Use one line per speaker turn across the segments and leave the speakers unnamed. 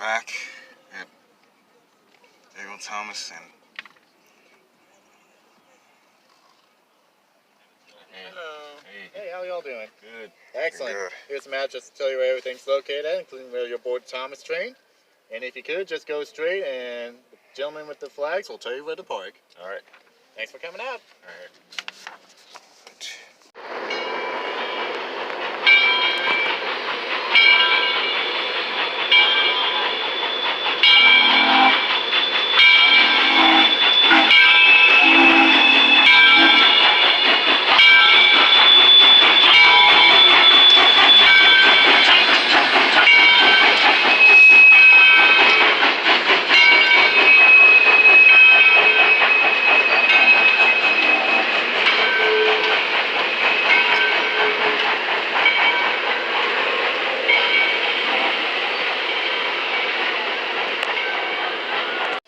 back at David Thomas and
hello. Hey, how y'all doing?
Good.
Excellent.
Good.
Here's a map just to tell you where everything's located at, including where you're aboard the Thomas train. And if you could, just go straight, and the gentleman with the flags will tell you where to park.
All right.
Thanks for coming out.
All right.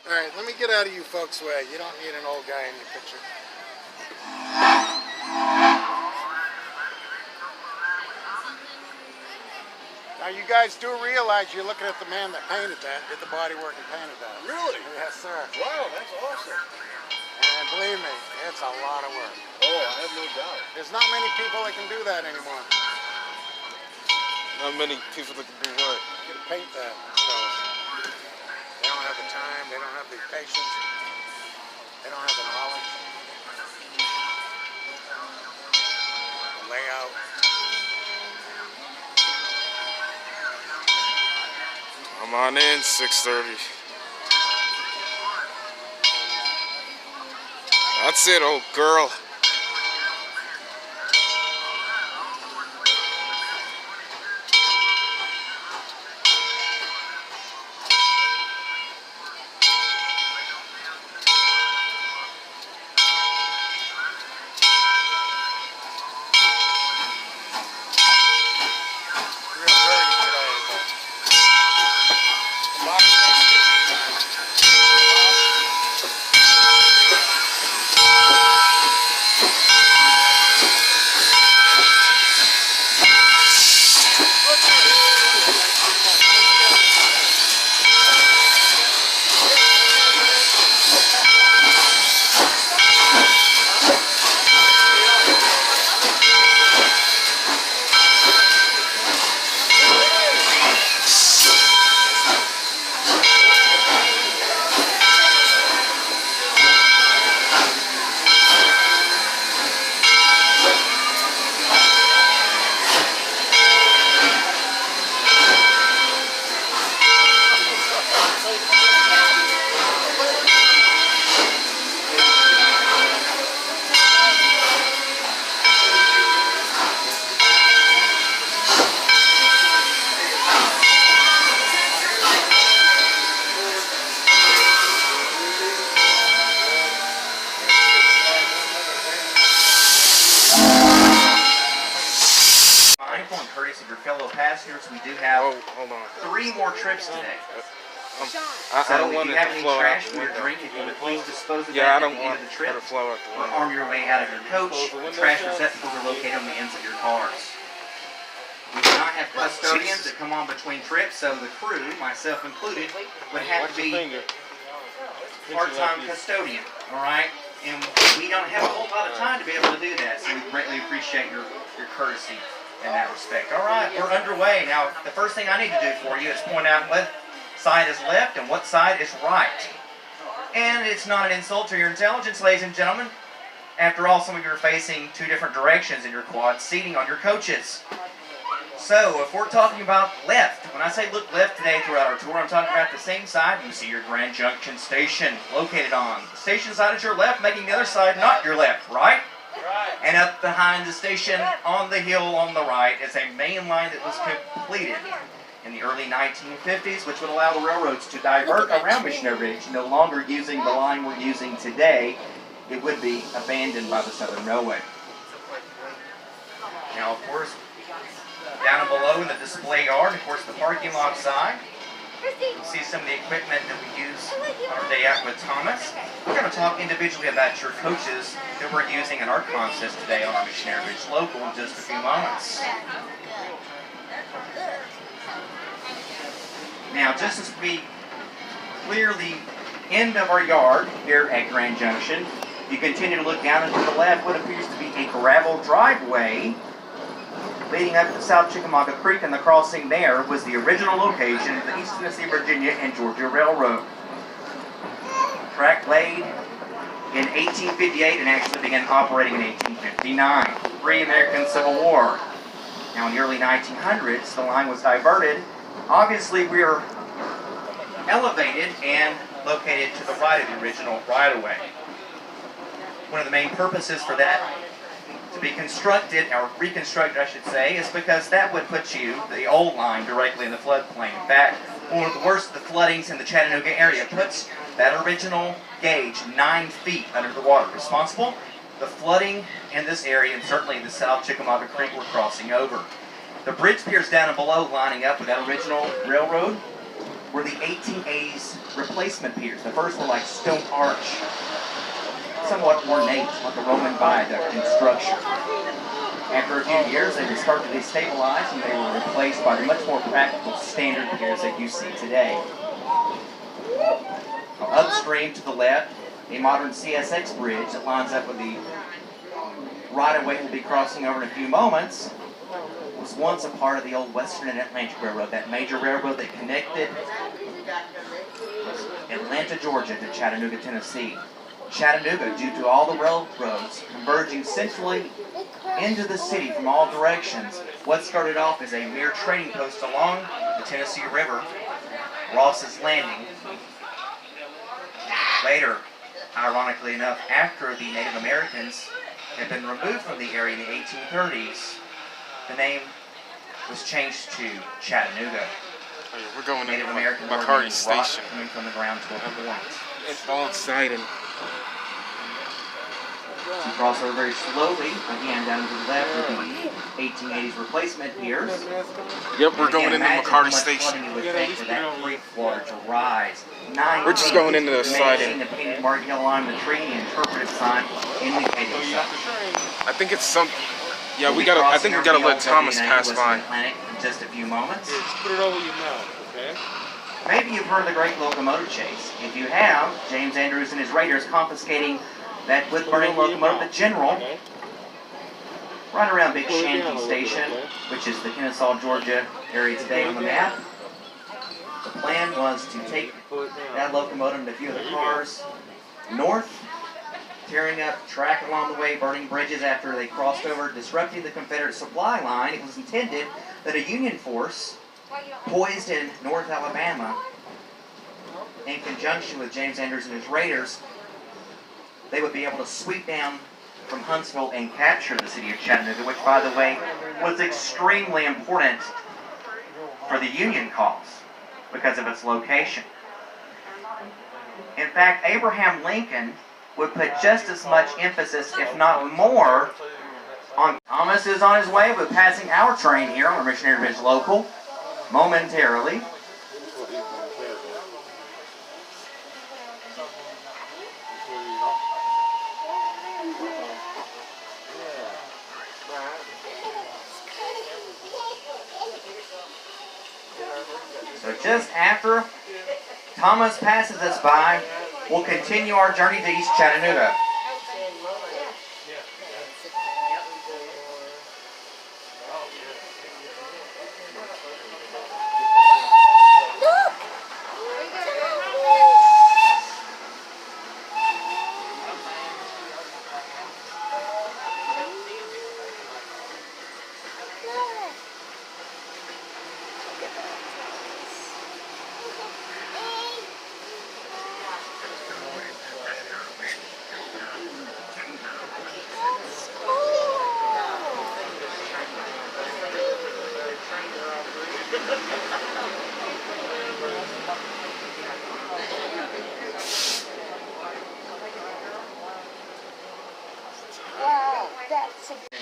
Alright, let me get out of you folks' way. You don't need an old guy in your picture. Now you guys do realize you're looking at the man that painted that, did the body work and painted that.
Really?
Yes, sir.
Wow, that's awesome.
And believe me, it's a lot of work.
Oh, I have no doubt.
There's not many people that can do that anymore.
Not many people that can do what?
You can paint that. So they don't have the time, they don't have the patience, they don't have the knowledge, the layout.
I'm on in 6:30. That's it, old girl.
Courtesy of your fellow passengers, we do have
Hold on.
3 more trips today.
I don't want
if
it
you have
to
any
flow out
trash
the
for your
window.
drink, if you would please dispose of
Yeah, I
that
don't
at the end
want
of the
it
trip.
to flow out the
Or
window.
on your way out of your coach,
Close the window
trash
shut.
receptacles are located on the ends of your cars. We do not have custodians that come on between trips, so the crew, myself included, would have
Watch
to
your
be
finger.
part-time custodian, all right? And we don't have a whole lot of time to be able to do that, so we greatly appreciate your courtesy in that respect. All right, we're underway. Now, the first thing I need to do for you is point out what side is left and what side is right. And it's not an insult to your intelligence, ladies and gentlemen. After all, some of you are facing 2 different directions in your quad seating on your coaches. So, if we're talking about left, when I say look left today throughout our tour, I'm talking about the same side. You see your Grand Junction station located on. The station side is your left, making the other side not your left, right? Right. And up behind the station on the hill on the right is a main line that was completed in the early 1950s, which would allow the railroads to divert around Missionary Ridge, no longer using the line we're using today. It would be abandoned by the Southern Railway. Now, of course, down below in the display yard, of course, the parking lot side, you see some of the equipment that we use on our day out with Thomas. We're going to talk individually about your coaches that we're using in our contest today on our Missionary Ridge Local in just a few moments. Now, Now, just as we clear the end of our yard here at Grand Junction, you continue to look down and to the left what appears to be a gravel driveway leading up to South Chickamauga Creek, and the crossing there was the original location of the East Tennessee, Virginia, and Georgia Railroad. Track laid in 1858 and actually began operating in 1859, pre-American Civil War. Now in the early 1900s, the line was diverted. Obviously, we are elevated and located to the right of the original right-of-way. One of the main purposes for that to be constructed, or reconstructed I should say, is because that would put you, the old line, directly in the floodplain. In fact, one of the worst of the floodings in the Chattanooga area puts that original gauge 9 feet under the water. Responsible, the flooding in this area, and certainly the South Chickamauga Creek we're crossing over. The bridge piers down and below, lining up with that original railroad, were the 1880s replacement piers. The first were like stone arch, somewhat ornate, like a Roman viaduct in structure. After a few years, they would start to destabilize, and they were replaced by the much more practical standard piers that you see today. Upstream to the left, a modern CSX bridge that lines up with the right-of-way we'll be crossing over in a few moments, was once a part of the old Western and Atlantic Railroad, that major railroad that connected Atlanta, Georgia to Chattanooga, Tennessee. Chattanooga, due to all the railroads converging centrally into the city from all directions, what started off as a mere trading post along the Tennessee River, Ross's Landing. Later, ironically enough, after the Native Americans had been removed from the area in the 1830s, the name was changed to Chattanooga.
Oh, yeah, we're going
Native
into
American
McCarty Station.
coming from the ground to a point.
It's all exciting.
We cross over very slowly, again down to the left with the 1880s replacement piers.
Yep, we're going into McCarty
Station.
Station.
You would think for that creek water to rise.
We're just going into the side
end. The painted marking along the tree, the interpretive sign indicating such.
I think it's some. Yeah, we gotta. I think we gotta let Thomas pass by.
In just a few moments.
Just put it over your mouth, okay?
Maybe you've heard of the great locomotive chase. If you have, James Andrews and his raiders confiscating that wood-burning locomotive, the General, right around Big Shanty Station, which is the Kennesaw, Georgia area today on the map. The plan was to take that locomotive and a few of the cars north, tearing up track along the way, burning bridges after they crossed over, disrupting the Confederate supply line. It was intended that a Union force poised in North Alabama, in conjunction with James Andrews and his raiders, they would be able to sweep down from Huntsville and capture the city of Chattanooga, which, by the way, was extremely important for the Union cause because of its location. In fact, Abraham Lincoln would put just as much emphasis, if not more, on Thomas is on his way. We're passing our train here on Missionary Ridge Local momentarily. So just after Thomas passes us by, we'll continue our journey to East Chattanooga.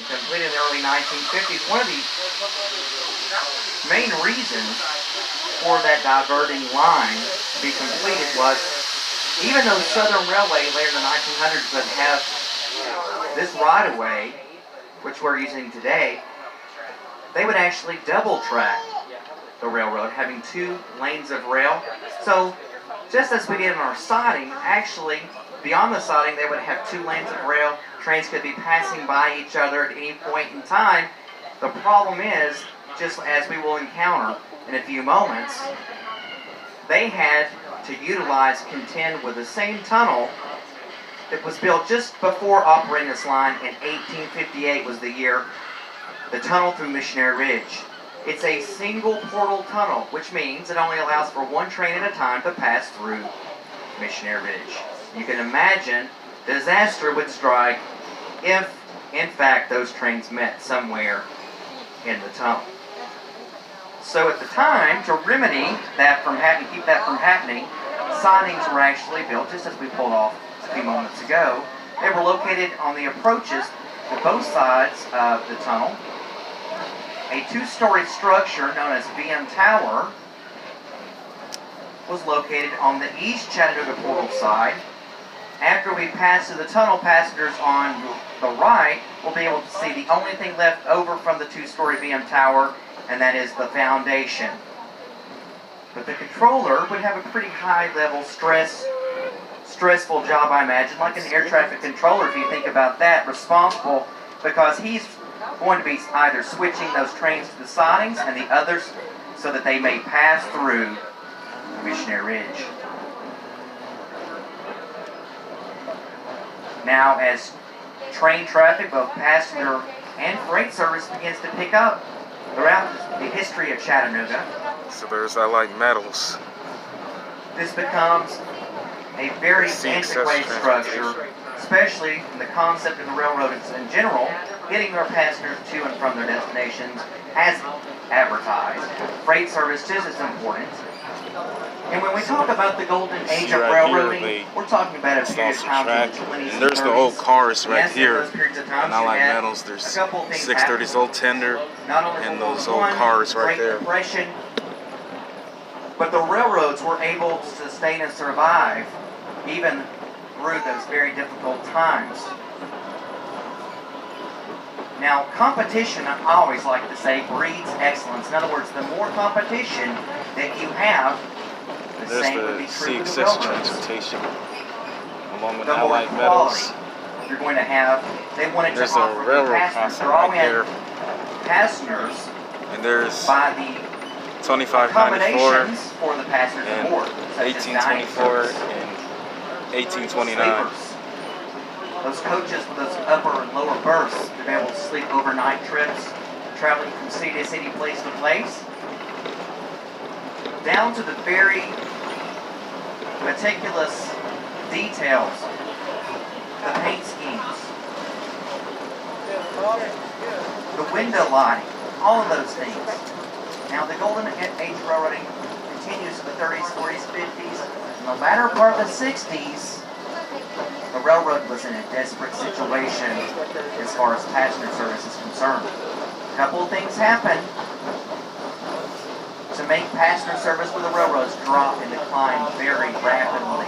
Completed in the early 1950s. One of the main reasons for that diverting line to be completed was, even though Southern Railway later in the 1900s would have this right-of-way, which we're using today, they would actually double track the railroad, having 2 lanes of rail. So just as we did in our siding, actually, beyond the siding, they would have 2 lanes of rail. Trains could be passing by each other at any point in time. The problem is, just as we will encounter in a few moments, they had to contend with the same tunnel that was built just before operating this line in 1858 was the year, the tunnel through Missionary Ridge. It's a single portal tunnel, which means it only allows for 1 train at a time to pass through Missionary Ridge. You can imagine disaster would strike if, in fact, those trains met somewhere in the tunnel. So at the time, to remedy that from happening, keep that from happening, sidings were actually built, just as we pulled off a few moments ago. They were located on the approaches to both sides of the tunnel. A 2-story structure known as VM Tower was located on the East Chattanooga portal side. After we pass through the tunnel, passengers on the right will be able to see the only thing left over from the 2-story VM Tower, and that is the foundation. But the controller would have a pretty high-level stressful job, I imagine, like an air traffic controller, if you think about that, responsible because he's going to be either switching those trains to the sidings and the others so that they may pass through Missionary Ridge. Now, as train traffic, both passenger and freight service, begins to pick up throughout the history of Chattanooga,
So there's Allied Metals.
this becomes a very antiquated structure, especially in the concept of the railroad in general, getting their passengers to and from their destinations as advertised. Freight service just as important. And when we talk about the golden age of railroading, we're talking about a period of time in the 20s
And there's the old cars right
Yes, in
here.
those periods of time,
And Allied
you had
Metals, there's
a couple of things
630's old tender
Not only
and
World
those
War
old
I,
cars right
Great
there.
Depression, but the railroads were able to sustain and survive even through those very difficult times. Now, competition, I always like to say, breeds excellence. In other words, the more competition that you have, the
There's
same would
the
be true with the
C6
railroads.
transportation along with
The more
Allied Metals.
quality you're going to have, they wanted to
There's a
offer the
railroad
passengers.
crossing
They're all
right there.
passengers
And there's
by the
2594
accommodations for the passengers
and
aboard, such as dining
1824
service,
and 1829.
sleepers. Those coaches with those upper and lower berths to be able to sleep overnight trips, traveling from city to city, place to place, down to the very meticulous details, the paint schemes, the window lighting, all of those things. Now, the golden age of railroading continues in the 30s, 40s, 50s, and the latter part of the 60s. The railroad was in a desperate situation as far as passenger service is concerned. A couple of things happened to make passenger service with the railroads drop and decline very rapidly.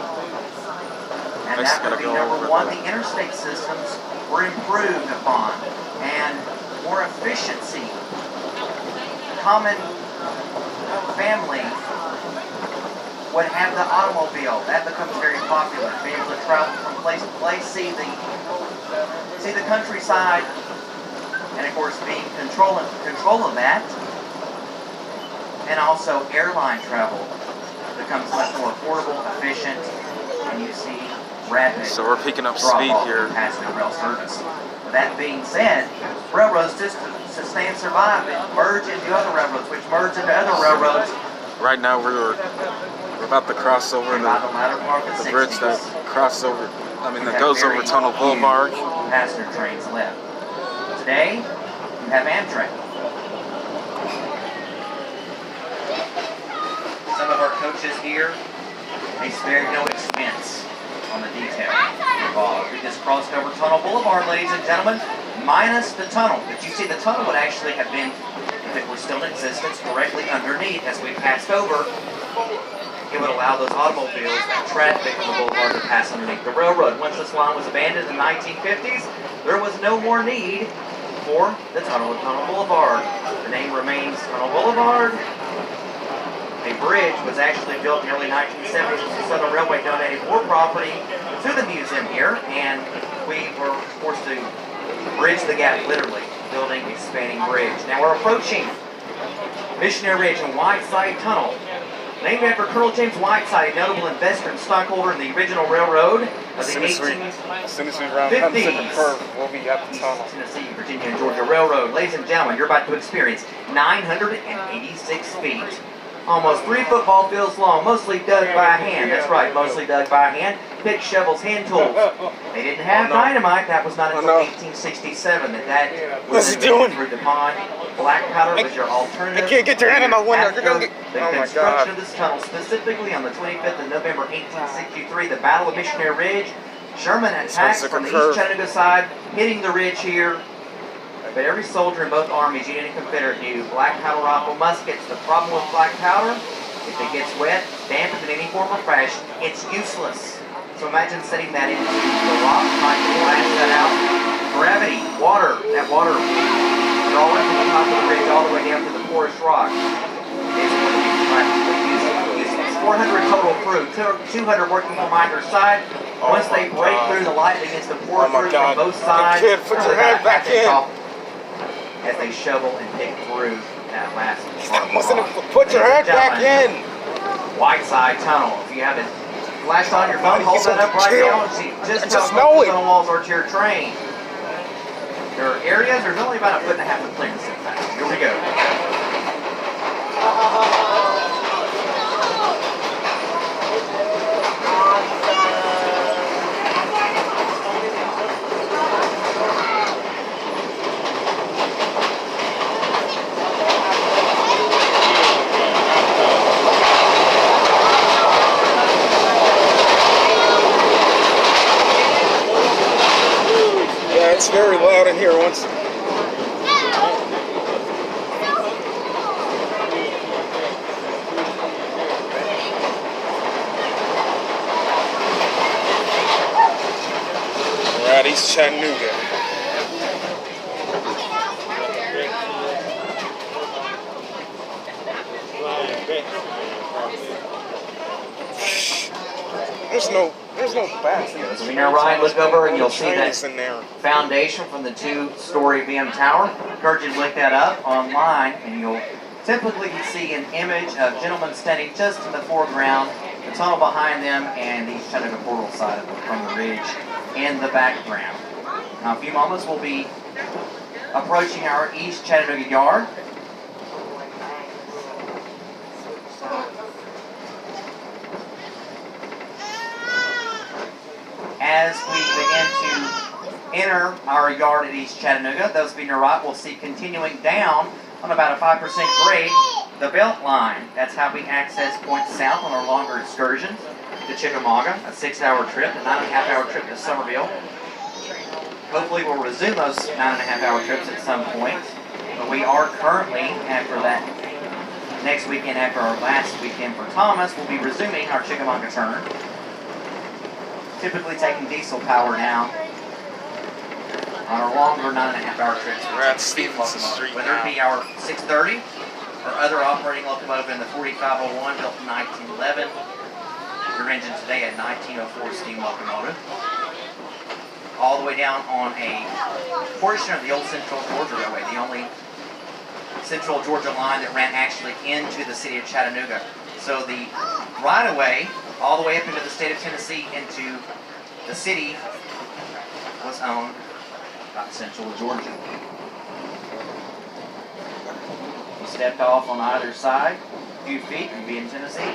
And that would be number one, the interstate systems were improved upon and more efficiency. Common family would have the automobile. That becomes very popular. Be able to travel from place to place, see the countryside, and of course being control of that. And also airline travel becomes much more affordable, efficient, and you see rapid
So we're picking up
drop
speed
off
here.
in passenger rail service. With that being said, railroads just to sustain and survive, they merge into other railroads, which merge into other railroads.
Right now we're about to cross over
By the latter part of
the
the
bridge
60s,
that goes over Tunnel Boulevard.
passenger trains left. Today, you have Amtrak. Some of our coaches here, they spared no expense on the detail involved. We just crossed over Tunnel Boulevard, ladies and gentlemen, minus the tunnel. But you see, the tunnel would actually have been, if it were still in existence, directly underneath as we passed over. It would allow those automobiles and traffic on the boulevard to pass underneath the railroad. Once this line was abandoned in the 1950s, there was no more need for the tunnel at Tunnel Boulevard. The name remains Tunnel Boulevard, Bridge was actually built in the early 1970s. The Southern Railway donated more property to the museum here, and we were forced to bridge the gap, literally, building a spanning bridge. Now we're approaching Missionary Ridge and Whiteside Tunnel, named after Colonel James Whiteside, a notable investor and stockholder in the original railroad of the 1850s.
As soon as we round up to the curve, we'll be at the tunnel.
Tennessee, Virginia, and Georgia Railroad. Ladies and gentlemen, you're about to experience 986 feet. Almost 3 football fields long, mostly dug by hand. That's right, mostly dug by hand. Picks, shovels, hand tools. They didn't have dynamite. That was not until 1867 that was invented through DuPont. Black powder was your alternative.
I can't get your hand in my window. You're gonna get.
The
Oh my
construction
God.
of this tunnel, specifically on the 25th of November 1863, the Battle of Missionary Ridge. Sherman attacked from the East Chattanooga side, hitting the ridge here. But every soldier in both armies, Union and Confederate, knew black powder rifle muskets. The problem with black powder, if it gets wet, dampened in any form or fashion, it's useless. So imagine setting that into the rock, trying to blast that out. Gravity, water, that water drawing from the top of the ridge all the way down to the porous rock is going to be practically useless. 400 total crew, 200 working from either side. Once they break through the light begins to pour through from both sides.
Kid, put your head back in.
As they shovel and dig through that last
Put your head back in.
Whiteside Tunnel. If you have it flashed on your phone, hold that up right now and see just how close the tunnel walls are to your train. There are areas, there's only about 1.5 foot of clearance in fact. Here we go.
It's very loud in here once. We're at East Chattanooga. There's no bats in this.
So now, Ryan, look over and you'll see that
in there.
foundation from the 2-story VM tower. Encourage you to look that up online, and you'll typically see an image of gentlemen standing just in the foreground, the tunnel behind them, and the East Chattanooga portal side from the ridge in the background. Now, in a few moments, we'll be approaching our East Chattanooga yard. As we begin to enter our yard at East Chattanooga, those being your right, we'll see continuing down on about a 5% grade, the belt line. That's how we access points south on our longer excursions to Chickamauga, a 6-hour trip, a 9.5-hour trip to Summerville. Hopefully we'll resume those 9.5-hour trips at some point, but we are currently, after that next weekend, after our last weekend for Thomas, we'll be resuming our Chickamauga turn. Typically taking diesel power now on our longer 9.5-hour trips.
We're at Stevenson Street
whether it be our 630 or other operating locomotive in the 4501 built in 1911. Your engine today at 1904 steam locomotive. All the way down on a portion of the old Central Georgia Railway, the only Central Georgia line that ran actually into the city of Chattanooga. So the right-of-way all the way up into the state of Tennessee, into the city, was owned by Central Georgia. You stepped off on either side, a few feet, and be in Tennessee.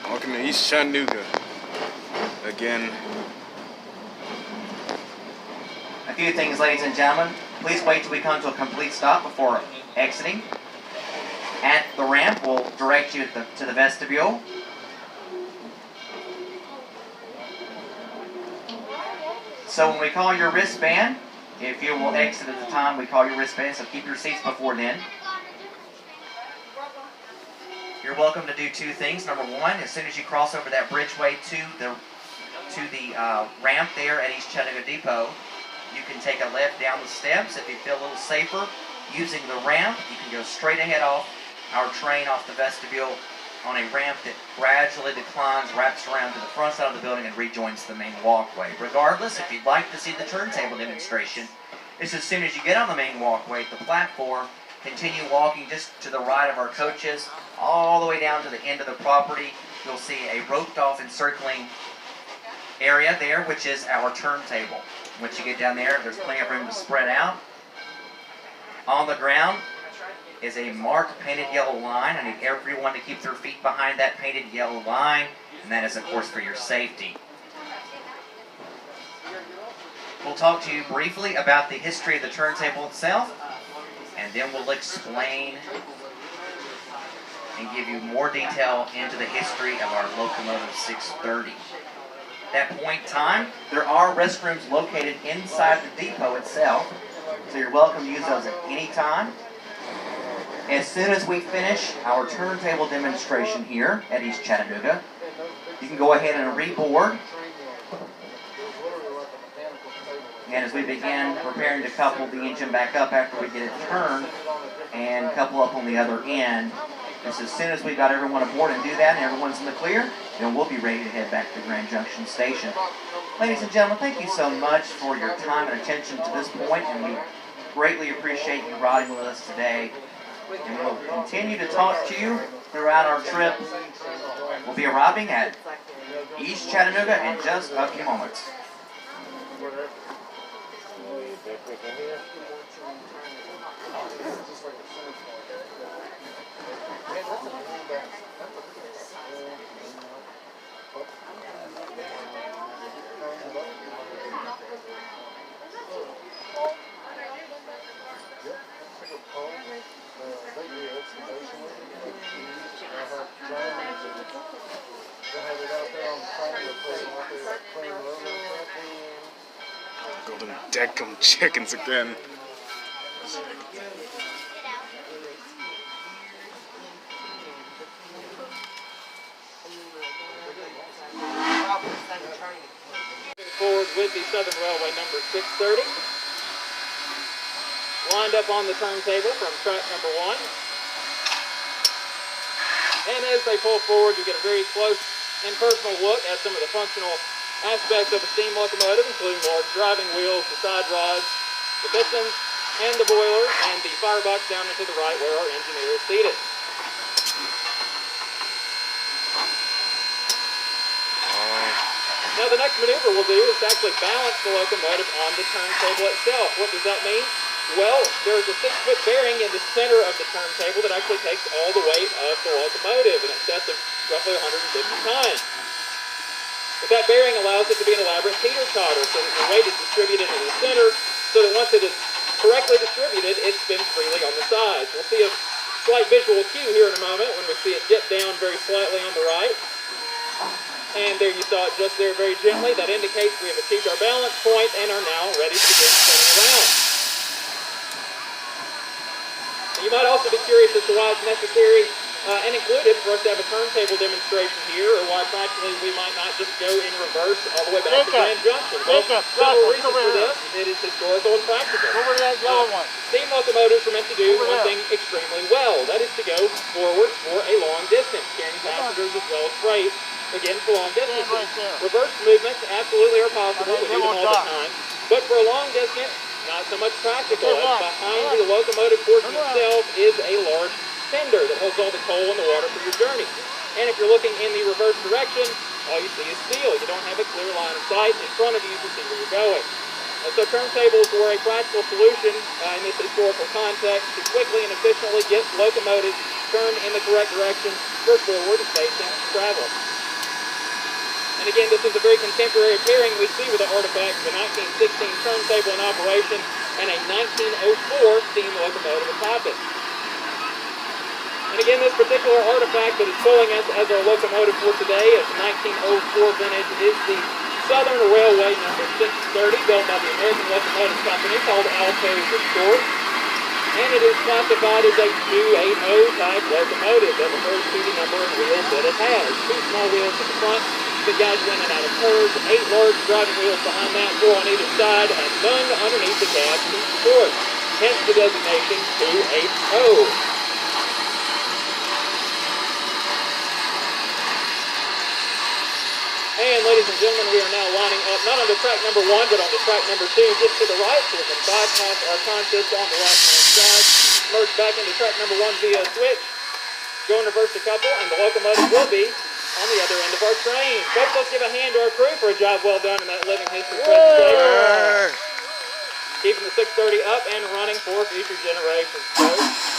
Welcome to East Chattanooga. Again.
A few things, ladies and gentlemen. Please wait till we come to a complete stop before exiting. At the ramp, we'll direct you to the vestibule. So when we call your wristband, if you will exit at the time we call your wristband, so keep your seats before then. You're welcome to do 2 things. Number 1, as soon as you cross over that bridgeway to the ramp there at East Chattanooga Depot, you can take a left down the steps. If you feel a little safer using the ramp, you can go straight ahead off our train off the vestibule on a ramp that gradually declines, wraps around to the front side of the building, and rejoins the main walkway. Regardless, if you'd like to see the turntable demonstration, it's as soon as you get on the main walkway at the platform, continue walking just to the right of our coaches, all the way down to the end of the property. You'll see a roped off encircling area there, which is our turntable. Once you get down there, there's plenty of room to spread out. On the ground is a marked painted yellow line. I need everyone to keep their feet behind that painted yellow line, and that is, of course, for your safety. We'll talk to you briefly about the history of the turntable itself, and then we'll explain and give you more detail into the history of our Locomotive 630. At that point in time, there are restrooms located inside the depot itself, so you're welcome to use those at any time. As soon as we finish our turntable demonstration here at East Chattanooga, you can go ahead and reboard. And as we begin preparing to couple the engine back up after we get it turned and couple up on the other end, just as soon as we got everyone aboard and do that and everyone's in the clear, then we'll be ready to head back to Grand Junction Station. Ladies and gentlemen, thank you so much for your time and attention to this point, and we greatly appreciate you riding with us today. And we'll continue to talk to you throughout our trip. We'll be arriving at East Chattanooga in just a few moments.
Golden Deckham chickens again.
Forward with the Southern Railway number 630. Lined up on the turntable from track number 1. And as they pull forward, you get a very close and personal look at some of the functional aspects of a steam locomotive, including large driving wheels, the side rods, the pistons, and the boiler, and the firebox down to the right where our engineer is seated. Now the next maneuver we'll do is to actually balance the locomotive on the turntable itself. What does that mean? Well, there's a 6-foot bearing in the center of the turntable that actually takes all the weight of the locomotive in excess of roughly 150 tons. But that bearing allows it to be an elaborate teeter-totter so that the weight is distributed in the center, so that once it is correctly distributed, it spins freely on the sides. We'll see a slight visual cue here in a moment when we see it dip down very slightly on the right. And there you saw it just there very gently. That indicates we have achieved our balance point and are now ready to begin spinning around. You might also be curious as to why it's necessary and included for us to have a turntable demonstration here, or why practically we might not just go in reverse all the way back to Grand Junction. Well, several reasons for this. It is historical and practical.
Over that yellow one.
Steam locomotives are meant to do one thing extremely well. That is to go forward for a long distance, carrying passengers as well as freight. Again, for long distances. Reverse movements absolutely are possible. We do them all the time. But for a long distance, not so much practical. Behind the locomotive portion itself is a large fender that holds all the coal and the water for your journey. And if you're looking in the reverse direction, all you see is steel. You don't have a clear line of sight in front of you to see where you're going. So turntables were a practical solution in this historical context to quickly and efficiently get locomotives turned in the correct direction for forward-facing travel. And again, this is a very contemporary pairing we see with the artifacts of a 1916 turntable in operation and a 1904 steam locomotive atop it. And again, this particular artifact that is pulling us as our locomotive for today, as a 1904 vintage, is the Southern Railway number 630, built by the American Locomotive Company, called Alto for short. And it is classified as a 280 type locomotive that refers to the number of wheels that it has. 2 small wheels at the front that guides in and out of curves, 8 large driving wheels behind that, 4 on either side, and none underneath the cab to support. Hence the designation 280. ladies and gentlemen, we are now lining up not on the track number 1, but on the track number 2, just to the right, so we can bypass our contest on the right-hand side, merge back into track number 1 via a switch, go and reverse a couple, and the locomotive will be on the other end of our train. Folks, let's give a hand to our crew for a job well done in that living history presentation. Keeping the 630 up and running for future generations, folks.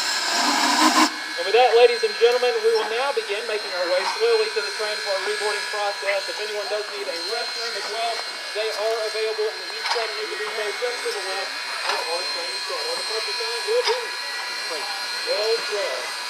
And with that, ladies and gentlemen, we will now begin making our way slowly to the train for our reboarding process. If anyone does need a restroom as well, they are available in the East Chattanooga depot just to the left of our train set. Our departure time will be 12:12.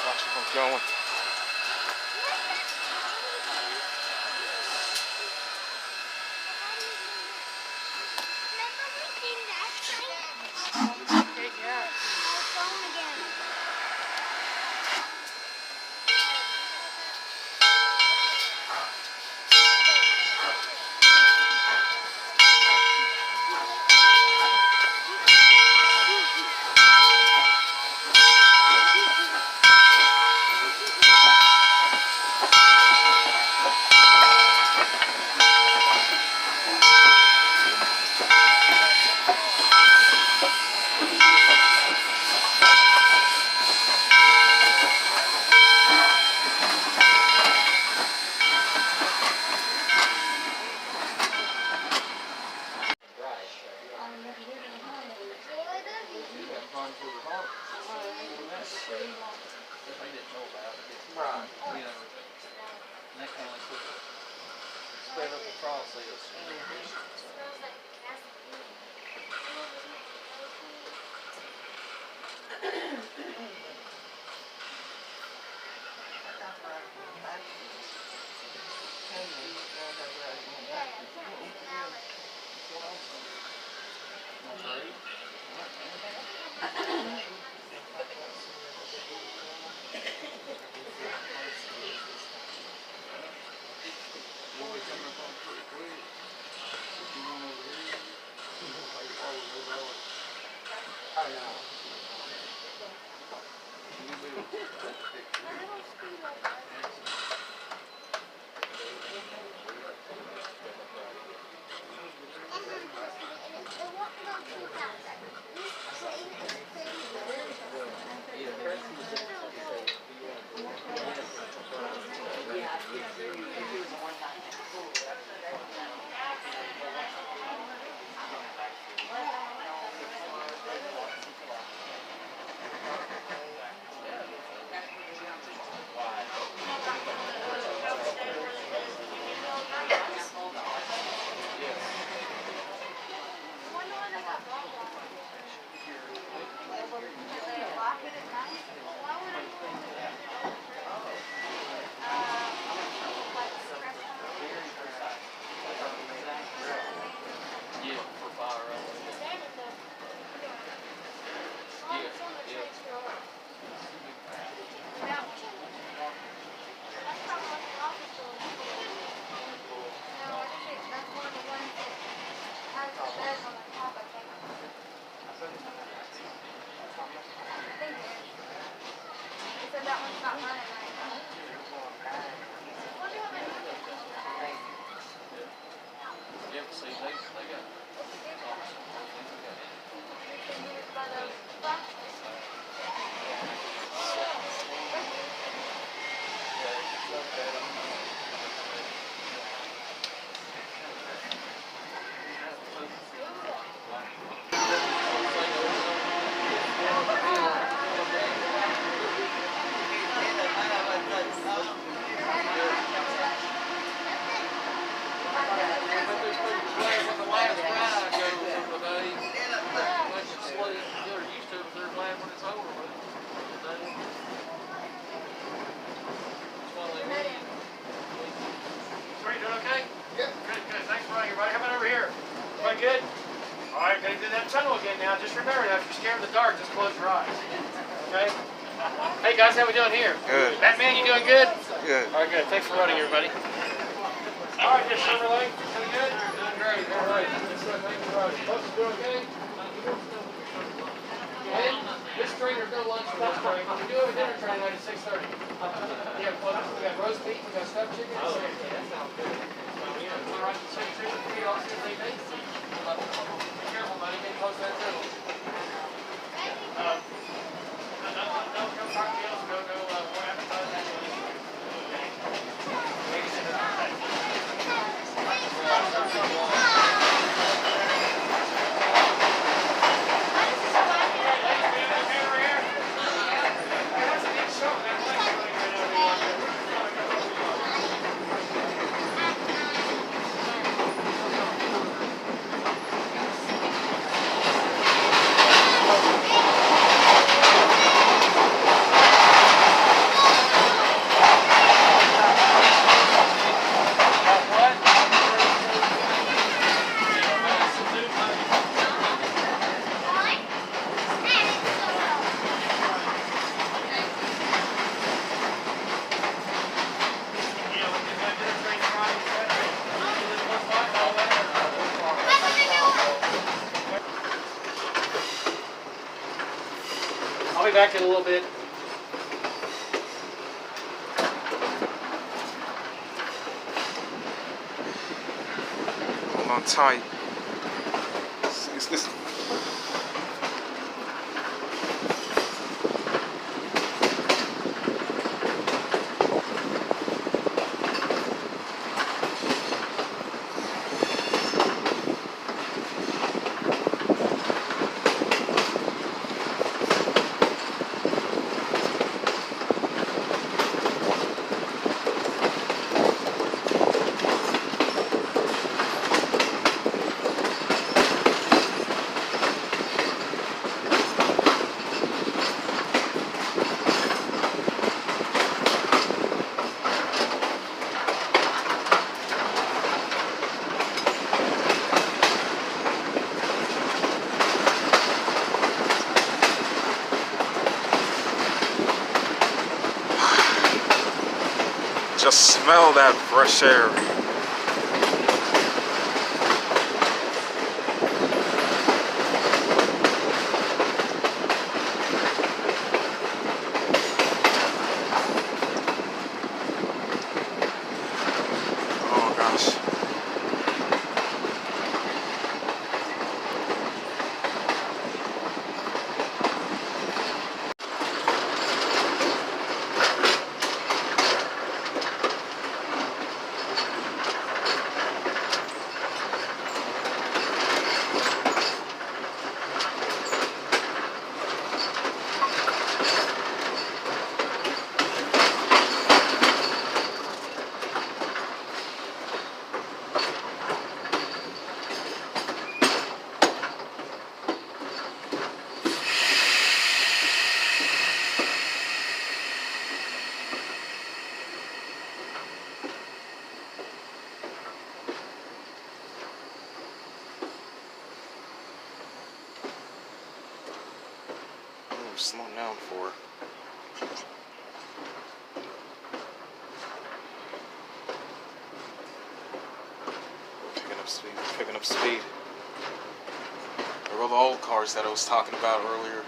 Watch where I'm going.
not going to do that tunnel again now. Just remember now, if you're scared of the dark, just close your eyes. Okay? Hey guys, how we doing here?
Good.
Batman, you doing good?
Good.
All right, good. Thanks for running, everybody. All right, Miss Summerlin, doing good? Doing great. All right. Thanks for running. Folks, doing okay? Okay. This train, there's no lunch for this train. We do have a dinner train tonight at 6:30. We have clubs. We got roast beef. We got stuffed chicken. Oh, okay. That sounds good. All right, so you see all the things. Be careful, buddy. Get close to that tunnel. No cocktails. No more appetizers. I'll be back in a little bit.
Hold on tight. This. Just smell that fresh air. Oh gosh. Slowing down for. Picking up speed. There were the old cars that I was talking about earlier.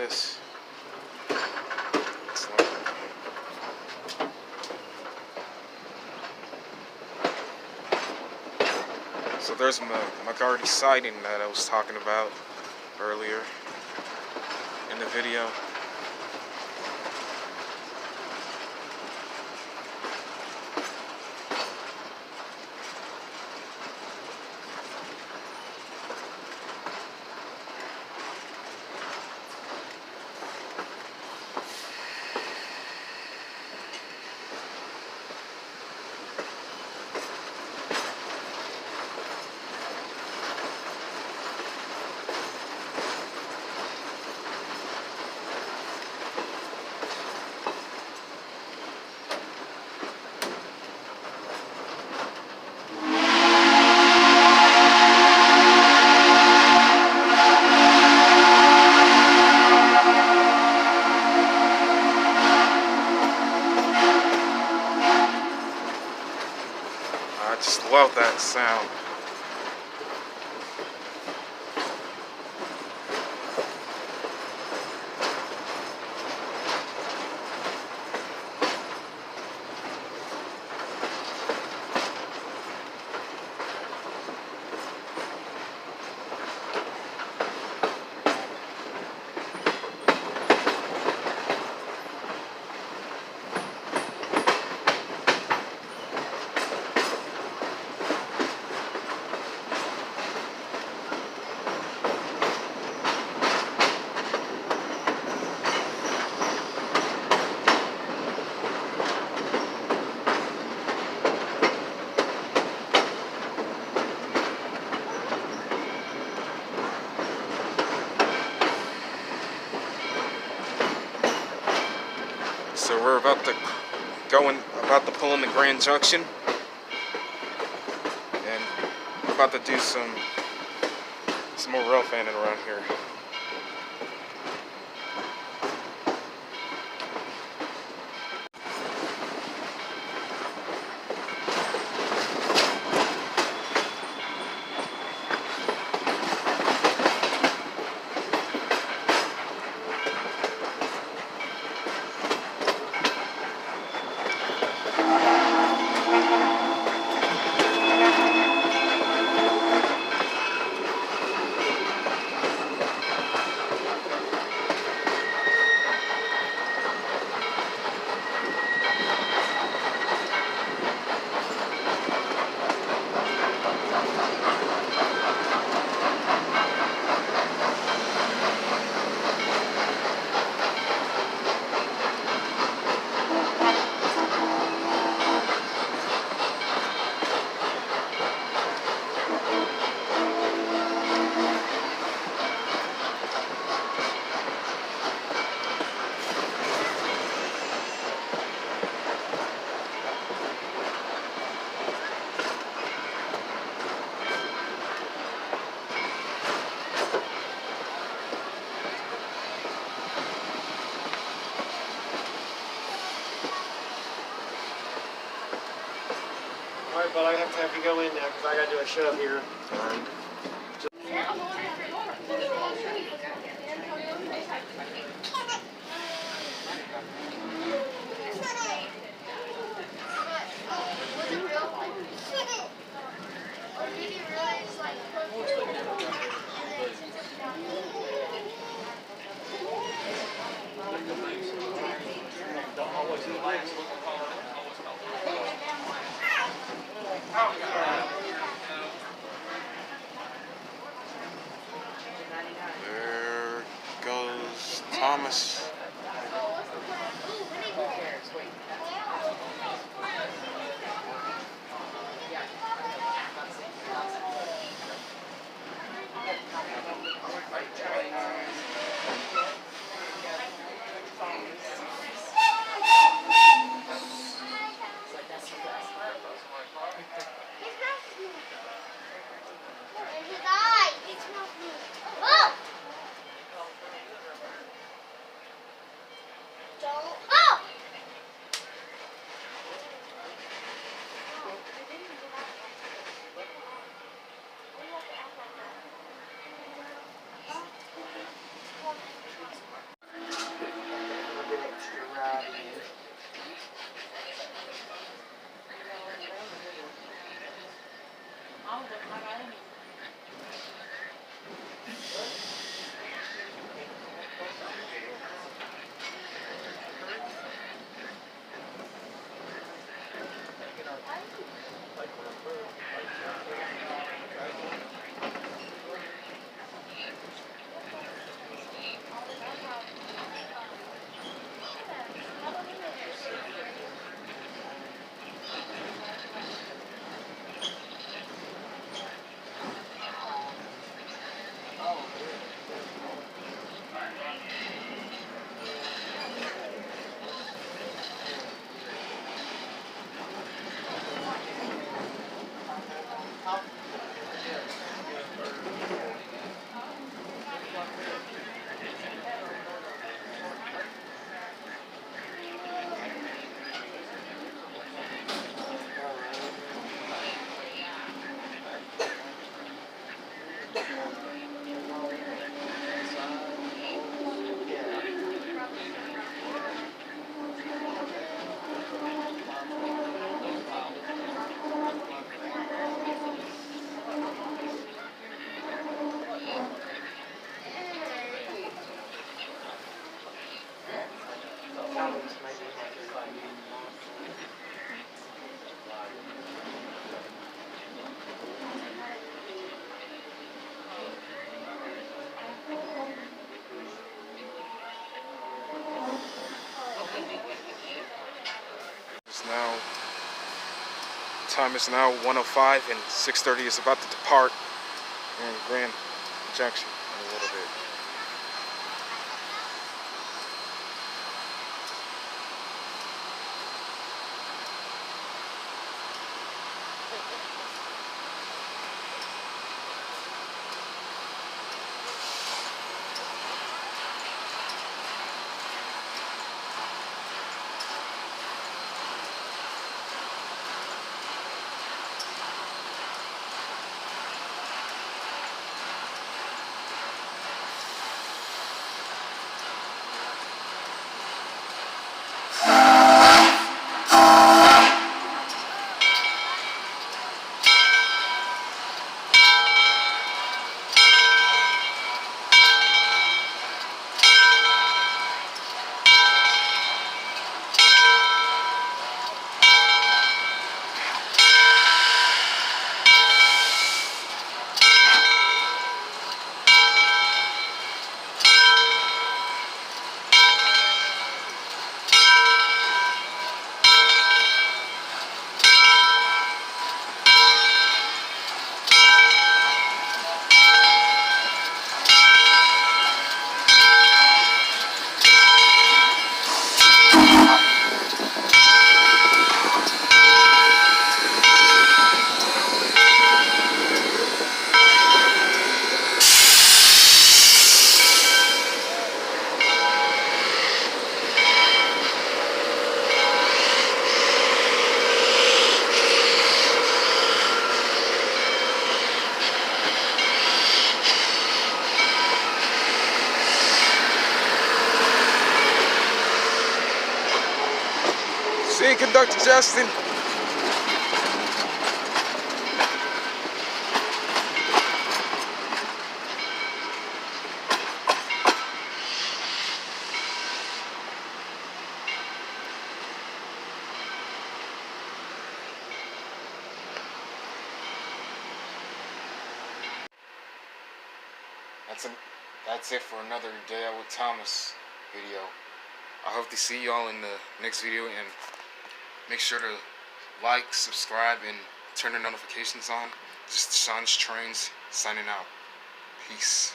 this. It's like, so there's McGarty sighting that I was talking about earlier in the video. I just love that sound. So we're about to pull in the Grand Junction, and we're about to do some more rail fanning around here.
Alright, but I have to have you go in now because I got to do a shove here.
There goes Thomas. It's now, time is now 1:05 and 6:30 is about to depart in Grand Junction in a little bit. See, Conductor Justin. That's it for another Day Out with Thomas video. I hope to see y'all in the next video, and make sure to like, subscribe, and turn the notifications on. Just Sean's Trains signing out. Peace.